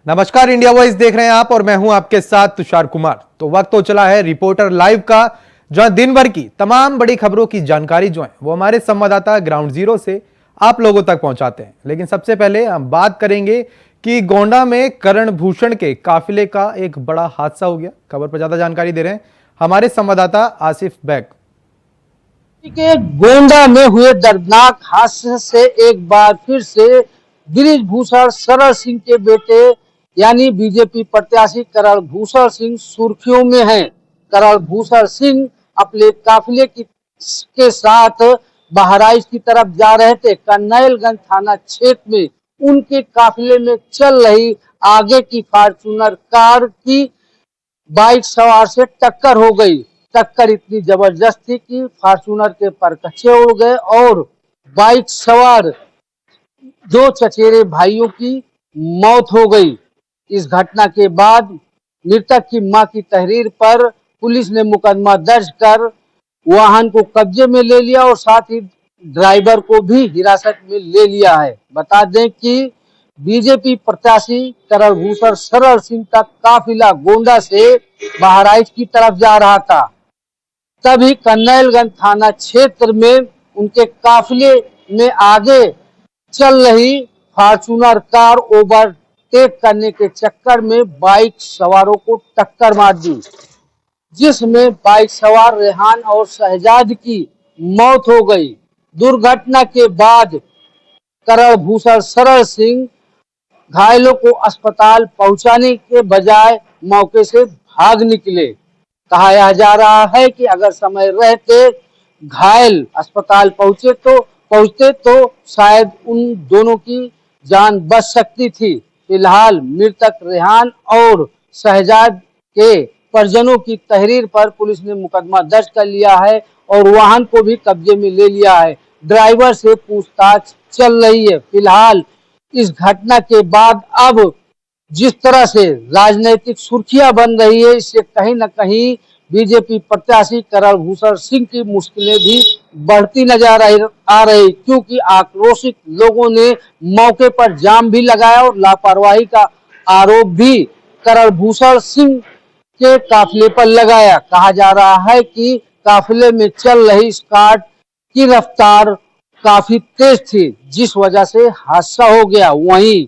नमस्कार, India voice देख रहे हैं आप और मैं हूं आपके साथ तुषार कुमार। तो वक्त हो चला है रिपोर्टर लाइव का, जहां दिन भर की तमाम बड़ी खबरों की जानकारी जो है वो हमारे संवाददाता ग्राउंड जीरो से आप लोगों तक पहुंचाते हैं। लेकिन सबसे पहले हम बात करेंगे कि गोंडा में करण भूषण के काफिले का एक बड़ा हादसा हो गया। खबर पर ज्यादा जानकारी दे रहे हैं हमारे संवाददाता आसिफ बैग। के गोंडा में हुए दर्दनाक हादसे से एक बार फिर से बृजभूषण शरण सिंह के बेटे यानी बीजेपी प्रत्याशी करण भूषण सिंह सुर्खियों में हैं। करण भूषण सिंह अपने काफिले के साथ बहराइच की तरफ जा रहे थे। कन्हैयागंज थाना क्षेत्र में उनके काफिले में चल रही आगे की फॉर्च्यूनर कार की बाइक सवार से टक्कर हो गई। टक्कर इतनी जबरदस्त थी कि फॉर्च्यूनर के परखच्चे उड़ गए और बाइक सवार दो चचेरे भाइयों की मौत हो गई। इस घटना के बाद मृतक की मां की तहरीर पर पुलिस ने मुकदमा दर्ज कर वाहन को कब्जे में ले लिया और साथ ही ड्राइवर को भी हिरासत में ले लिया है। बता दें कि बीजेपी प्रत्याशी करण भूषण शरण सिंह का काफिला गोंडा से बहराइच की तरफ जा रहा था। तभी कन्हैयागंज थाना क्षेत्र में उनके काफिले में आगे चल रही फॉर्च्यूनर कार ओवरटेक करने के चक्कर में बाइक सवारों को टक्कर मार दी, जिसमें बाइक सवार रेहान और शहजाद की मौत हो गई। दुर्घटना के बाद करण भूषण शरण सिंह घायलों को अस्पताल पहुंचाने के बजाय मौके से भाग निकले। कहा जा रहा है कि अगर समय रहते घायल अस्पताल पहुंचते तो शायद उन दोनों की जान बच सकती थी। फिलहाल मृतक रेहान और शहजाद के परिजनों की तहरीर पर पुलिस ने मुकदमा दर्ज कर लिया है और वाहन को भी कब्जे में ले लिया है। ड्राइवर से पूछताछ चल रही है। फिलहाल इस घटना के बाद अब जिस तरह से राजनीतिक सुर्खियां बन रही है, इससे कहीं न कहीं बीजेपी प्रत्याशी करण भूषण सिंह की मुश्किलें भी बढ़ती नजर आ रही, क्योंकि आक्रोशित लोगों ने मौके पर जाम भी लगाया और लापरवाही का आरोप भी करण भूषण सिंह के काफिले पर लगाया। कहा जा रहा है कि काफिले में चल रही स्कॉट की रफ्तार काफी तेज थी, जिस वजह से हादसा हो गया। वहीं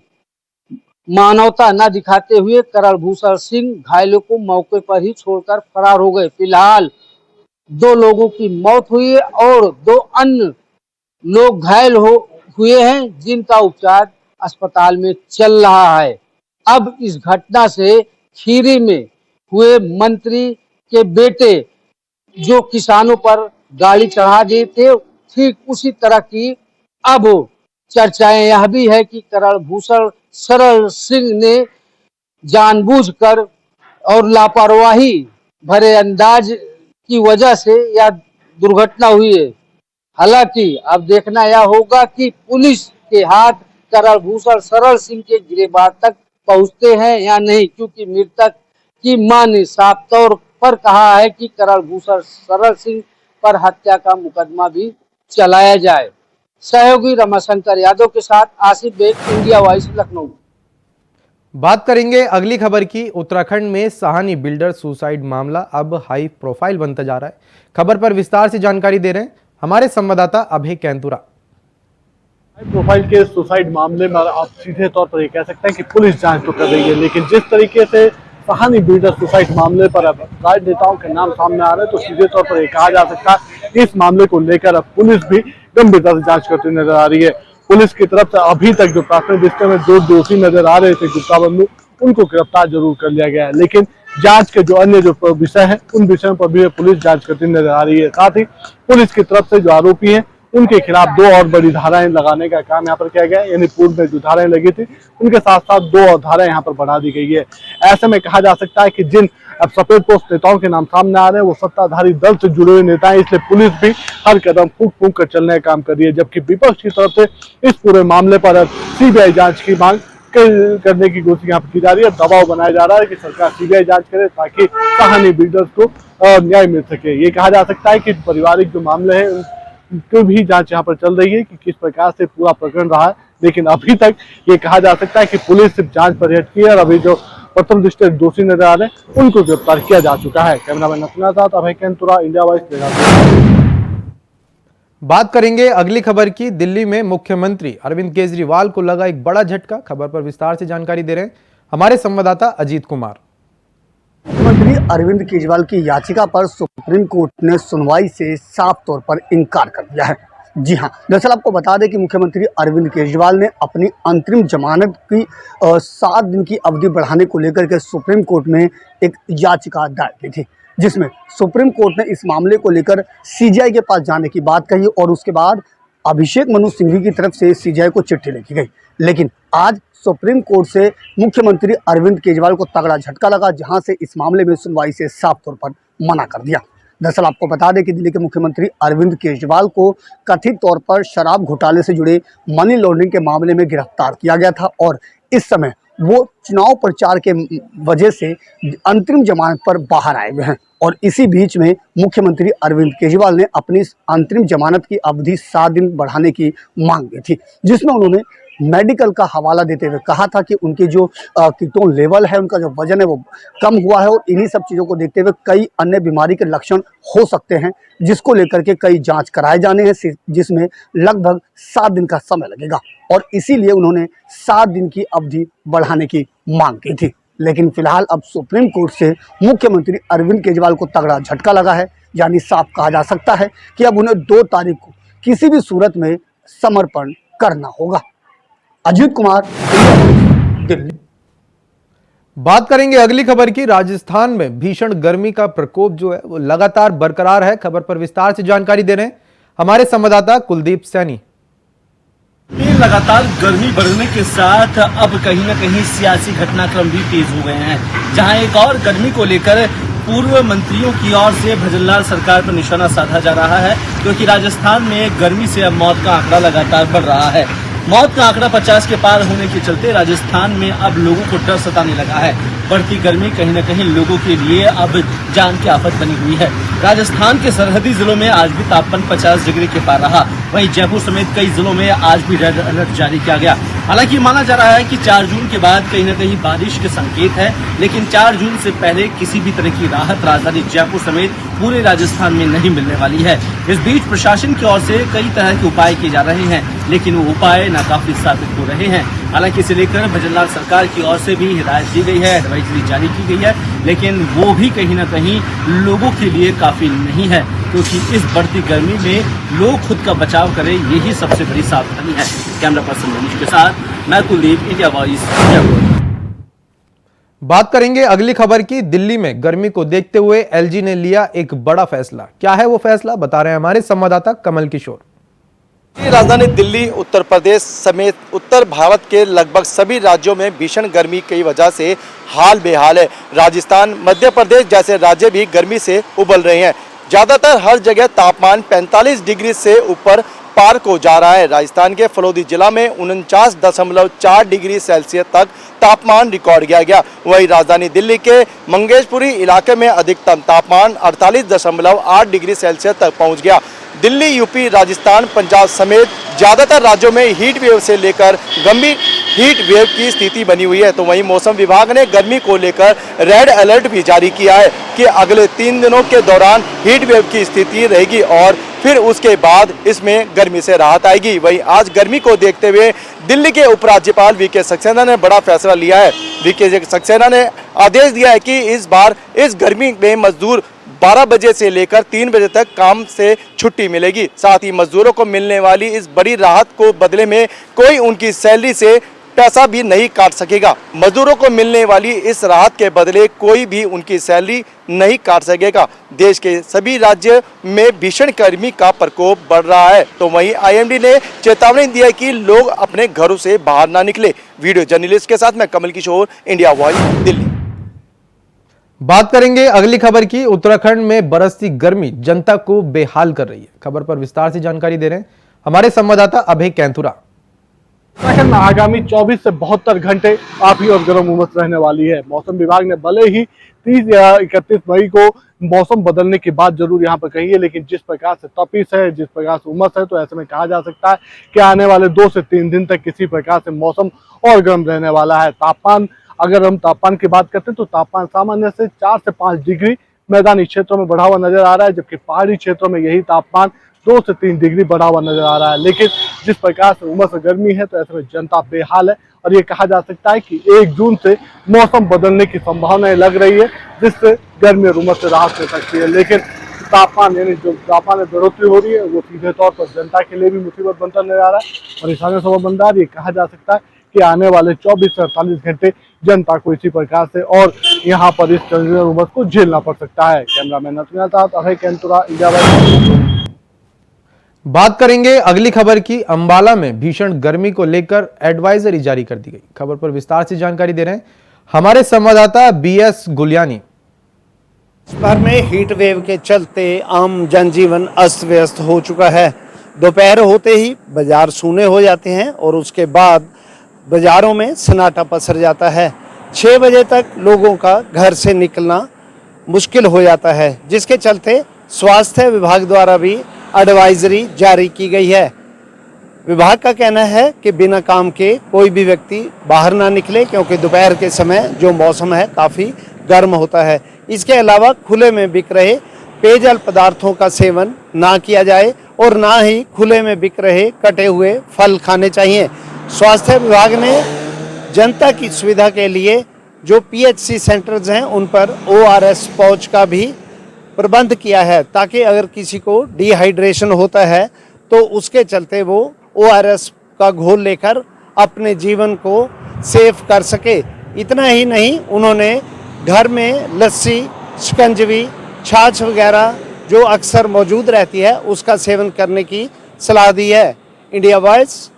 मानवता न दिखाते हुए करण भूषण सिंह घायलों को मौके पर ही छोड़कर फरार हो गए। फिलहाल दो लोगों की मौत हुई है और दो अन्य लोग घायल हुए हैं, जिनका उपचार अस्पताल में चल रहा है। अब इस घटना से खीरी में हुए मंत्री के बेटे जो किसानों पर गाड़ी चढ़ा दिए थे, ठीक उसी तरह की अब चर्चाएं यह भी है कि करण भूषण शरण सिंह ने जानबूझकर और लापरवाही भरे अंदाज की वजह से यह दुर्घटना हुई है। हालांकि अब देखना यह होगा कि पुलिस के हाथ करण भूषण शरण सिंह के गिरफ्तार तक पहुंचते हैं या नहीं, क्योंकि मृतक की मां ने साफ तौर पर कहा है कि करण भूषण शरण सिंह पर हत्या का मुकदमा भी चलाया जाए। सहयोगी रमाशंकर यादव के साथ आसिफ बेग, इंडिया वॉइस, लखनऊ। बात करेंगे अगली खबर की। उत्तराखंड में साहनी बिल्डर सुसाइड मामला अब हाई प्रोफाइल बनता जा रहा है। खबर पर विस्तार से जानकारी दे रहे हैं हमारे संवाददाता अभय कैंतुरा। हाई प्रोफाइल के सुसाइड मामले में आप सीधे तौर पर ये कह सकते हैं कि पुलिस जांच तो कर रही है, लेकिन जिस तरीके से साहनी बिल्डर सुसाइड मामले पर अब राजनेताओं के नाम सामने आ रहे हैं, तो सीधे तौर पर ये कहा जा सकता है कि इस मामले को लेकर अब पुलिस भी गंभीरता से जांच करती नजर आ रही है। पुलिस की तरफ से अभी तक जो प्राथमिक दृष्टि में दो दोषी नजर आ रहे थे गुप्ता बंधु, उनको गिरफ्तार जरूर कर लिया गया है, लेकिन जांच के जो अन्य जो विषय है उन विषयों पर भी पुलिस जांच करती नजर आ रही है। साथ ही पुलिस की तरफ से जो आरोपी हैं उनके खिलाफ दो और बड़ी धाराएं लगाने का काम यहाँ पर किया गया है। यानी पूर्व में जो धाराएं लगी थी उनके साथ साथ दो और धाराएं यहाँ पर बढ़ा दी गई है। ऐसे में कहा जा सकता है कि जिन अब सफेद पोस्ट नेताओं के नाम सामने आ रहे हैं वो सत्ताधारी दल से जुड़े हुए नेता हैं, इसलिए पुलिस भी हर कदम फूंक फूंक कर चलने का काम कर रही है। जबकि विपक्ष की तरफ से इस पूरे मामले पर सीबीआई जांच की मांग करने की कोशिश यहाँ पर की जा रही है। दबाव बनाया जा रहा है कि सरकार सीबीआई जांच करे ताकि साहनी बिल्डर्स को न्याय मिल सके। ये कहा जा सकता है कि पारिवारिक जो मामले हैं उनकी भी जांच यहाँ पर चल रही है कि किस प्रकार से पूरा प्रकरण रहा है, लेकिन अभी तक ये कहा जा सकता है कि पुलिस सिर्फ जांच पर अटकी है और अभी जो प्रथम दृष्टया दोषी नजर आ रहे हैं उनको गिरफ्तार किया जा चुका है। कैमरामैन अपना साथ अभय कैंतुरा, इंडिया वॉइस देहरादून। बात करेंगे अगली खबर की। दिल्ली में मुख्यमंत्री अरविंद केजरीवाल को लगा एक बड़ा झटका। खबर पर विस्तार से जानकारी दे रहे हैं हमारे संवाददाता अजीत कुमार। मुख्यमंत्री अरविंद केजरीवाल की याचिका पर सुप्रीम कोर्ट ने सुनवाई से साफ तौर पर इनकार कर दिया है। जी हां, दरअसल आपको बता दें कि मुख्यमंत्री अरविंद केजरीवाल ने अपनी अंतरिम जमानत की 7 दिन की अवधि बढ़ाने को लेकर के सुप्रीम कोर्ट में एक याचिका दायर की थी, जिसमें सुप्रीम कोर्ट ने इस मामले को लेकर सीजीआई के पास जाने की बात कही और उसके बाद अभिषेक मनु सिंघवी की तरफ से सीजीआई को चिट्ठी लिखी गई। लेकिन आज सुप्रीम कोर्ट से मुख्यमंत्री अरविंद केजरीवाल को तगड़ा झटका लगा, जहां से इस मामले में सुनवाई से साफ तौर पर मना कर दिया। दरअसल आपको बता दें कि दिल्ली के मुख्यमंत्री अरविंद केजरीवाल को कथित तौर पर शराब घोटाले से जुड़े मनी लॉन्ड्रिंग के मामले में गिरफ्तार किया गया था और इस समय वो चुनाव प्रचार के वजह से अंतरिम जमानत पर बाहर आए हुए हैं। और इसी बीच में मुख्यमंत्री अरविंद केजरीवाल ने अपनी अंतरिम जमानत की अवधि 7 दिन बढ़ाने की मांग की थी, जिसमें उन्होंने मेडिकल का हवाला देते हुए कहा था कि उनकी जो कीटोन लेवल है, उनका जो वजन है वो कम हुआ है और इन्हीं सब चीज़ों को देखते हुए कई अन्य बीमारी के लक्षण हो सकते हैं, जिसको लेकर के कई जांच कराए जाने हैं, जिसमें लगभग 7 दिन का समय लगेगा और इसीलिए उन्होंने 7 दिन की अवधि बढ़ाने की मांग की थी। लेकिन फिलहाल अब सुप्रीम कोर्ट से मुख्यमंत्री अरविंद केजरीवाल को तगड़ा झटका लगा है, यानी साफ कहा जा सकता है कि अब उन्हें 2 तारीख को किसी भी सूरत में समर्पण करना होगा। अजीत कुमार, दिल्ली। बात करेंगे अगली खबर की। राजस्थान में भीषण गर्मी का प्रकोप जो है वो लगातार बरकरार है। खबर पर विस्तार से जानकारी दे रहे हैं हमारे संवाददाता कुलदीप सैनी। लगातार गर्मी बढ़ने के साथ अब कहीं न कहीं सियासी घटनाक्रम भी तेज हो गए हैं, जहां एक और गर्मी को लेकर पूर्व मंत्रियों की ओर से भजनलाल सरकार पर निशाना साधा जा रहा है, क्योंकि राजस्थान में गर्मी से अब मौत का आंकड़ा लगातार बढ़ रहा है। मौत का आंकड़ा 50 के पार होने के चलते राजस्थान में अब लोगों को डर सताने लगा है। बढ़ती गर्मी कहीं न कहीं लोगों के लिए अब जान की आफत बनी हुई है। राजस्थान के सरहदी जिलों में आज भी तापमान 50 डिग्री के पार रहा। वहीं जयपुर समेत कई जिलों में आज भी रेड अलर्ट जारी किया गया। हालांकि माना जा रहा है कि 4 जून के बाद कहीं न कहीं बारिश के संकेत है, लेकिन 4 जून से पहले किसी भी तरह की राहत राजधानी जयपुर समेत पूरे राजस्थान में नहीं मिलने वाली है। इस बीच प्रशासन की ओर से कई तरह के उपाय किए जा रहे हैं, लेकिन वो उपाय नाकाफी साबित हो रहे हैं। हालांकि इसे लेकर भजनलाल सरकार की ओर से भी हिदायत दी गई है, एडवाइजरी जारी की गई है, लेकिन वो भी कहीं न कहीं लोगों के लिए काफी नहीं है, क्योंकि इस बढ़ती गर्मी में लोग खुद का बचाव करें, यही सबसे बड़ी सावधानी है। कैमरा पर्सन मनीष के साथ मैं कुलदीप, इंडिया वॉइस, जयपुर। बात करेंगे अगली खबर की। दिल्ली में गर्मी को देखते हुए एलजी ने लिया एक बड़ा फैसला। क्या है वो फैसला, बता रहे हैं हमारे संवाददाता कमल किशोर। राजधानी दिल्ली, उत्तर प्रदेश समेत उत्तर भारत के लगभग सभी राज्यों में भीषण गर्मी की वजह से हाल बेहाल है। राजस्थान, मध्य प्रदेश जैसे राज्य भी गर्मी से उबल रहे हैं। ज़्यादातर हर जगह तापमान 45 डिग्री से ऊपर पार को जा रहा है। राजस्थान के फलोदी जिला में 49.4 डिग्री सेल्सियस तक तापमान रिकॉर्ड किया गया। वहीं राजधानी दिल्ली के मंगेशपुरी इलाके में अधिकतम तापमान 48.8 डिग्री सेल्सियस तक पहुंच गया। दिल्ली, यूपी, राजस्थान, पंजाब समेत ज़्यादातर राज्यों में हीट वेव से लेकर गंभीर हीट वेव की स्थिति बनी हुई है। तो वहीं मौसम विभाग ने गर्मी को लेकर रेड अलर्ट भी जारी किया है कि अगले 3 दिनों के दौरान हीट वेव की स्थिति रहेगी और फिर उसके बाद इसमें गर्मी से राहत आएगी। वहीं आज गर्मी को देखते हुए दिल्ली के उपराज्यपाल वीके सक्सेना ने बड़ा फैसला लिया है। वीके सक्सेना ने आदेश दिया है कि इस बार इस गर्मी में मजदूर 12 बजे से लेकर 3 बजे तक काम से छुट्टी मिलेगी। साथ ही मजदूरों को मिलने वाली इस बड़ी राहत को बदले में कोई उनकी सैलरी से पैसा भी नहीं काट सकेगा। मजदूरों को मिलने वाली इस राहत के बदले कोई भी उनकी सैलरी नहीं काट सकेगा। देश के सभी राज्य में भीषण गर्मी का प्रकोप बढ़ रहा है। तो वहीं आईएमडी ने चेतावनी दी है कि लोग अपने घरों से बाहर ना निकले। वीडियो जर्नलिस्ट के साथ मैं कमल किशोर, इंडिया वॉइस, दिल्ली। बात करेंगे अगली खबर की। उत्तराखंड में बरसती गर्मी जनता को बेहाल कर रही है। खबर पर विस्तार से जानकारी दे रहे हैं हमारे संवाददाता अभय कैंतुरा। उत्तराखंड में आगामी 24 से 72 घंटे काफी और गर्म उमस रहने वाली है। मौसम विभाग ने भले ही 30 या 31 मई को मौसम बदलने की बात जरूर यहाँ पर कही है, लेकिन जिस प्रकार से तपिश है, जिस प्रकार से उमस है, तो ऐसे में कहा जा सकता है कि आने वाले 2 से 3 दिन तक किसी प्रकार से मौसम और गर्म रहने वाला है। तापमान, अगर हम तापमान की बात करते हैं तो तापमान सामान्य से 4 से 5 डिग्री मैदानी क्षेत्रों में बढ़ा हुआ नजर आ रहा है, जबकि पहाड़ी क्षेत्रों में यही तापमान 2 से 3 डिग्री बढ़ा हुआ नजर आ रहा है। लेकिन जिस प्रकार से उमस गर्मी है, तो ऐसे में जनता बेहाल है और ये कहा जा सकता है कि 1 जून से मौसम बदलने की संभावनाएं लग रही है, जिससे गर्मी और उमस से राहत मिल सकती है। लेकिन तापमान, यानी जो तापमान में बढ़ोतरी हो रही है, वो सीधे तौर पर जनता के लिए भी मुसीबत बनता नजर आ रहा है। और इस सबबंदार ये कहा जा सकता है कि आने वाले 24 से 48 घंटे जनता को इसी प्रकार से और यहाँ पर इस चंद्र उमस को झेलना पड़ सकता है। कैमरामैन नथुनिया साथ अभय कैंतुरा, इंडिया वाइज। बात करेंगे अगली खबर की। अंबाला में भीषण गर्मी को लेकर एडवाइजरी जारी कर दी गई। खबर पर विस्तार से जानकारी दे रहे हैं हमारे संवाददाता बीएस गुलियानी। भर में हीट वेव के चलते आम जनजीवन अस्त व्यस्त हो चुका है। दोपहर होते ही बाजार सूने हो जाते हैं और उसके बाद बाजारों में सन्नाटा पसर जाता है। 6 बजे तक लोगों का घर से निकलना मुश्किल हो जाता है, जिसके चलते स्वास्थ्य विभाग द्वारा भी एडवाइजरी जारी की गई है। विभाग का कहना है कि बिना काम के कोई भी व्यक्ति बाहर ना निकले, क्योंकि दोपहर के समय जो मौसम है काफ़ी गर्म होता है। इसके अलावा खुले में बिक रहे पेयजल पदार्थों का सेवन ना किया जाए और ना ही खुले में बिक रहे कटे हुए फल खाने चाहिए। स्वास्थ्य विभाग ने जनता की सुविधा के लिए जो पीएचसी सेंटर्स हैं उन पर ORS पाउच का भी प्रबंध किया है, ताकि अगर किसी को डिहाइड्रेशन होता है तो उसके चलते वो ORS का घोल लेकर अपने जीवन को सेफ कर सके। इतना ही नहीं, उन्होंने घर में लस्सी, शिकंजवी, छाछ वगैरह जो अक्सर मौजूद रहती है उसका सेवन करने की सलाह दी है। India Voice,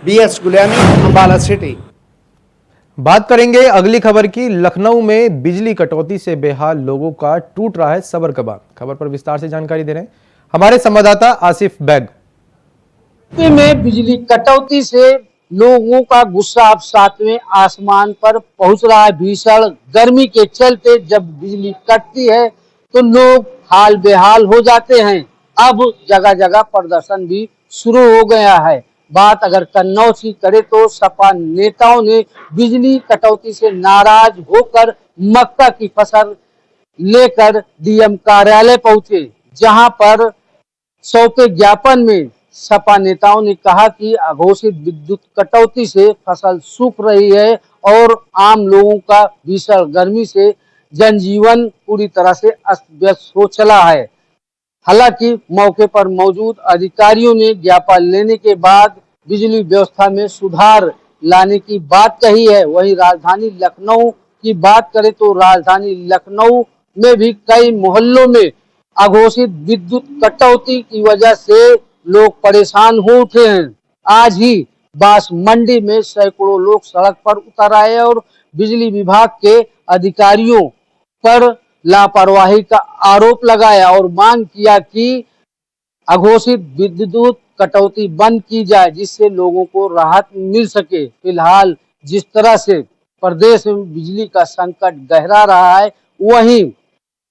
BS Guliani, Ambala city. बात करेंगे अगली खबर की। लखनऊ में बिजली कटौती से बेहाल लोगों का टूट रहा है सबर का बांध। खबर पर विस्तार से जानकारी दे रहे हैं हमारे संवाददाता आसिफ बैग। यूपी में बिजली कटौती से लोगों का गुस्सा अब 7वें आसमान पर पहुंच रहा है। भीषण गर्मी के चलते जब बिजली कटती है तो लोग हाल बेहाल हो जाते हैं। अब जगह जगह प्रदर्शन भी शुरू हो गया है। बात अगर कन्नौज की करे तो सपा नेताओं ने बिजली कटौती से नाराज होकर मक्का की फसल लेकर डीएम कार्यालय पहुंचे, जहां पर सौंपे ज्ञापन में सपा नेताओं ने कहा कि अघोषित विद्युत कटौती से फसल सूख रही है और आम लोगों का भीषण गर्मी से जनजीवन पूरी तरह से अस्त व्यस्त हो चला है। हालांकि मौके पर मौजूद अधिकारियों ने ज्ञापन लेने के बाद बिजली व्यवस्था में सुधार लाने की बात कही है। वहीं राजधानी लखनऊ की बात करें तो राजधानी लखनऊ में भी कई मोहल्लों में अघोषित विद्युत कटौती की वजह से लोग परेशान हो उठे हैं। आज ही बांस मंडी में सैकड़ों लोग सड़क पर उतर आए और बिजली विभाग के अधिकारियों पर लापरवाही का आरोप लगाया और मांग किया कि अघोषित विद्युत कटौती बंद की जाए, जिससे लोगों को राहत मिल सके। फिलहाल जिस तरह से प्रदेश में बिजली का संकट गहरा रहा है, वहीं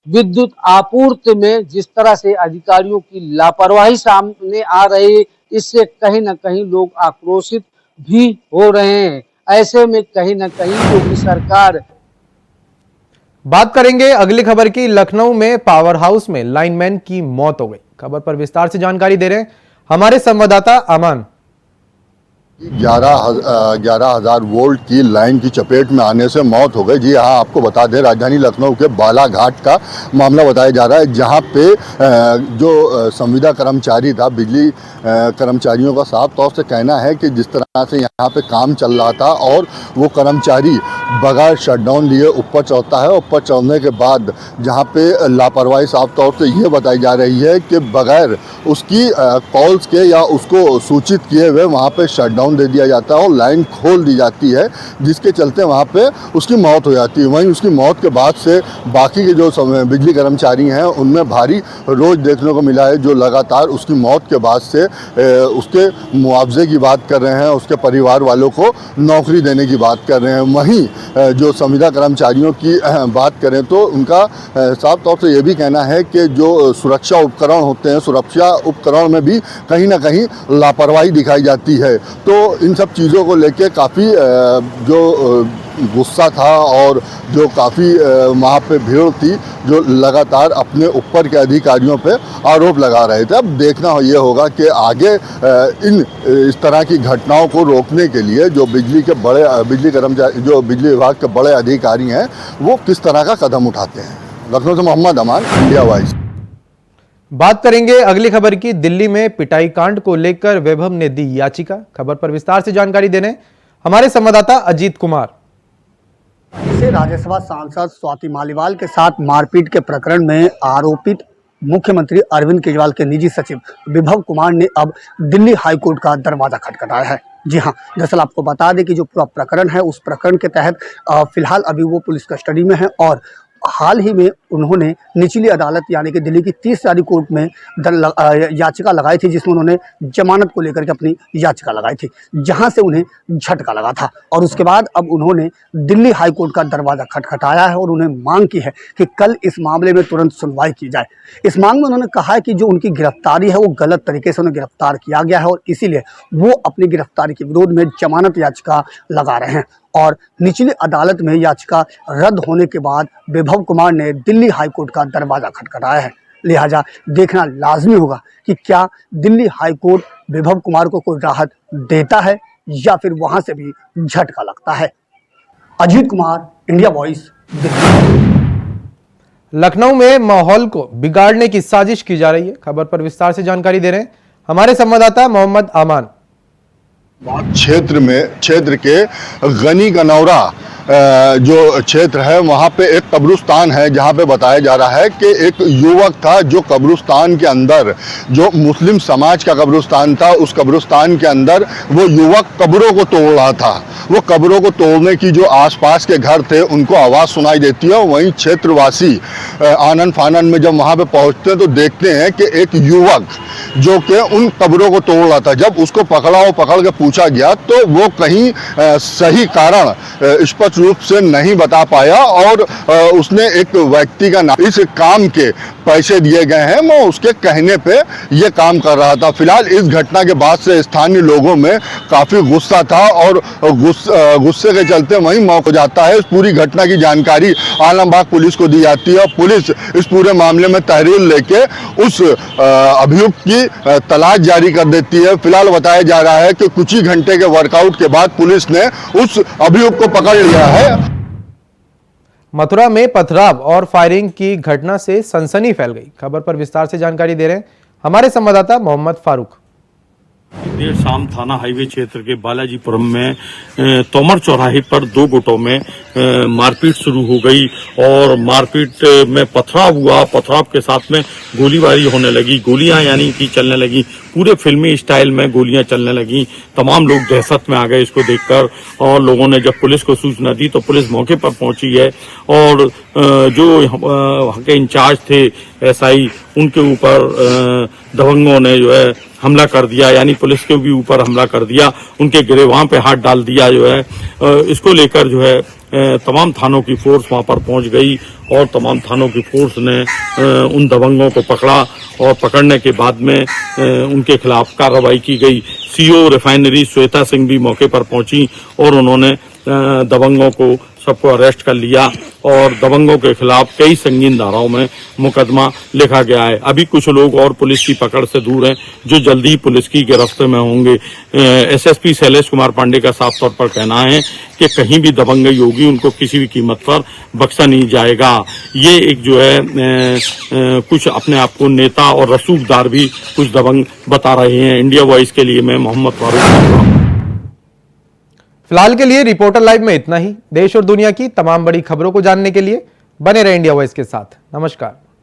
विद्युत आपूर्ति में जिस तरह से अधिकारियों की लापरवाही सामने आ रही है, इससे कहीं न कहीं लोग आक्रोशित भी हो रहे हैं। ऐसे में कहीं न कहीं योगी सरकार। बात करेंगे अगली खबर की। लखनऊ में पावर हाउस में लाइनमैन की मौत हो गई। खबर पर विस्तार से जानकारी दे रहे हैं हमारे संवाददाता अमान। 11,000 वोल्ट की लाइन की चपेट में आने से मौत हो गई। जी हाँ, आपको बता दें, राजधानी लखनऊ के बालाघाट का मामला बताया जा रहा है, जहाँ पे जो संविदा कर्मचारी था, बिजली कर्मचारियों का साफ तौर से कहना है कि जिस तरह से यहाँ पे काम चल रहा था और वो कर्मचारी बगैर शटडाउन लिए ऊपर चढ़ता है। ऊपर चढ़ने के बाद जहाँ पे लापरवाही साफ तौर से ये बताई जा रही है कि बगैर उसकी कॉल्स के या उसको सूचित किए हुए वहाँ पे शटडाउन दे दिया जाता है और लाइन खोल दी जाती है, जिसके चलते वहाँ पे उसकी मौत हो जाती है। वहीं उसकी मौत के बाद से बाकी के जो बिजली कर्मचारी हैं उनमें भारी रोज देखने को मिला है, जो लगातार उसकी मौत के बाद से उसके मुआवजे की बात कर रहे हैं, उसके परिवार वालों को नौकरी देने की बात कर रहे हैं। वहीं जो संविदा कर्मचारियों की बात करें तो उनका साफ तौर से ये भी कहना है कि जो सुरक्षा उपकरण होते हैं, सुरक्षा उपकरण में भी कहीं ना कहीं लापरवाही दिखाई जाती है। तो इन सब चीज़ों को लेके काफ़ी जो गुस्सा था और जो काफ़ी वहाँ पे भीड़ थी जो लगातार अपने ऊपर के अधिकारियों पे आरोप लगा रहे थे। अब देखना ये होगा कि आगे इस तरह की घटनाओं को रोकने के लिए जो बिजली कर्मचारी, जो बिजली विभाग के बड़े अधिकारी हैं, वो किस तरह का कदम उठाते हैं। लखनऊ से मोहम्मद अमान, इंडिया वॉइस। बात करेंगे अगली खबर की। दिल्ली में पिटाई कांड को लेकर वैभव ने दी याचिका। खबर पर विस्तार से जानकारी देने हमारे संवाददाता अजीत कुमार। इसे राज्यसभा सांसद स्वाति मालीवाल के साथ मारपीट के प्रकरण में आरोपित मुख्यमंत्री अरविंद केजरीवाल के निजी सचिव विभव कुमार ने अब दिल्ली हाईकोर्ट का दरवाजा खटखटाया है। जी हां, दरअसल आपको बता दें कि जो पूरा प्रकरण है उस प्रकरण के तहत फिलहाल अभी वो पुलिस कस्टडी में है और हाल ही में उन्होंने निचली अदालत यानी कि दिल्ली की 30 सारी कोर्ट में याचिका लगाई थी, जिसमें उन्होंने जमानत को लेकर के अपनी याचिका लगाई थी, जहां से उन्हें झटका लगा था। और उसके बाद अब उन्होंने दिल्ली हाई कोर्ट का दरवाजा खटखटाया है और उन्हें मांग की है कि कल इस मामले में तुरंत सुनवाई की जाए। इस मांग में उन्होंने कहा है कि जो उनकी गिरफ्तारी है वो गलत तरीके से उन्हें गिरफ्तार किया गया है और इसीलिए वो अपनी गिरफ्तारी के विरोध में जमानत याचिका लगा रहे हैं। और निचली अदालत में याचिका रद्द होने के बाद विभव कुमार ने दिल्ली हाईकोर्ट का दरवाजा खटखटाया है। लिहाजा देखना लाजमी होगा कि क्या दिल्ली हाईकोर्ट विभव कुमार को कोई राहत देता है या फिर वहां से भी झटका लगता है। Ajit Kumar, India voice, Delhi. लखनऊ में माहौल को बिगाड़ने की साजिश की जा रही है। खबर पर विस्तार से जानकारी दे रहे हैं हमारे संवाददाता मोहम्मद अमान। क्षेत्र के गनी कनौरा जो क्षेत्र है वहाँ पे एक कब्रिस्तान है, जहाँ पे बताया जा रहा है कि एक युवक था जो कब्रिस्तान के अंदर, जो मुस्लिम समाज का कब्रिस्तान था, उस कब्रिस्तान के अंदर वो युवक कब्रों को तोड़ रहा था। वो कब्रों को तोड़ने की जो आसपास के घर थे उनको आवाज़ सुनाई देती है। वहीं क्षेत्रवासी आनन फानन में जब वहाँ पे पहुँचते हैं तो देखते हैं कि एक युवक जो कि उन कब्रों को तोड़ रहा था। जब उसको पकड़ के पूछा गया तो वो कहीं सही कारण स्पष्ट रूप से नहीं बता पाया और उसने एक व्यक्ति का नाम, इस काम के पैसे दिए गए हैं, वो उसके कहने पे ये काम कर रहा था। फिलहाल इस घटना के बाद से स्थानीय लोगों में काफ़ी गुस्सा था और गुस्से के चलते वहीं मौत हो जाता है। इस पूरी घटना की जानकारी आलमबाग पुलिस को दी जाती है और पुलिस इस पूरे मामले में तहरीर लेके उस अभियुक्त की तलाश जारी कर देती है। फिलहाल बताया जा रहा है कि कुछ ही घंटे के वर्कआउट के बाद पुलिस ने उस अभियुक्त को पकड़ लिया है। मथुरा में पथराव और फायरिंग की घटना से सनसनी फैल गई। खबर पर विस्तार से जानकारी दे रहे हैं हमारे संवाददाता मोहम्मद फारूक। देर शाम थाना हाईवे क्षेत्र के बालाजीपुरम में तोमर चौराहे पर दो गुटों में मारपीट शुरू हो गई और मारपीट में पथराव हुआ। पथराव के साथ में गोलीबारी होने लगी, गोलियां यानी कि चलने लगी, पूरे फिल्मी स्टाइल में गोलियां चलने लगी। तमाम लोग दहशत में आ गए इसको देखकर और लोगों ने जब पुलिस को सूचना दी तो पुलिस मौके पर पहुंची है और जो वहाँ के इंचार्ज थे एसआई, उनके ऊपर दबंगों ने जो है हमला कर दिया, यानी पुलिस के भी ऊपर हमला कर दिया, उनके गिरेबान पे हाथ डाल दिया जो है। इसको लेकर जो है तमाम थानों की फोर्स वहां पर पहुंच गई और तमाम थानों की फोर्स ने उन दबंगों को पकड़ा और पकड़ने के बाद में उनके खिलाफ कार्रवाई की गई। सीओ रिफाइनरी श्वेता सिंह भी मौके पर पहुंची और उन्होंने दबंगों को सबको अरेस्ट कर लिया और दबंगों के खिलाफ कई संगीन धाराओं में मुकदमा लिखा गया है। अभी कुछ लोग और पुलिस की पकड़ से दूर हैं जो जल्दी ही पुलिस की गिरफ्त में होंगे। एसएसपी शैलेश कुमार पांडे का साफ तौर पर कहना है कि कहीं भी दबंगई होगी उनको किसी भी कीमत पर बख्शा नहीं जाएगा। ये एक जो है कुछ अपने आप को नेता और रसूखदार भी कुछ दबंग बता रहे हैं। इंडिया वॉइस के लिए मैं मोहम्मद फारूक। फिलहाल के लिए रिपोर्टर लाइव में इतना ही। देश और दुनिया की तमाम बड़ी खबरों को जानने के लिए बने रहे इंडिया वॉइस के साथ। नमस्कार।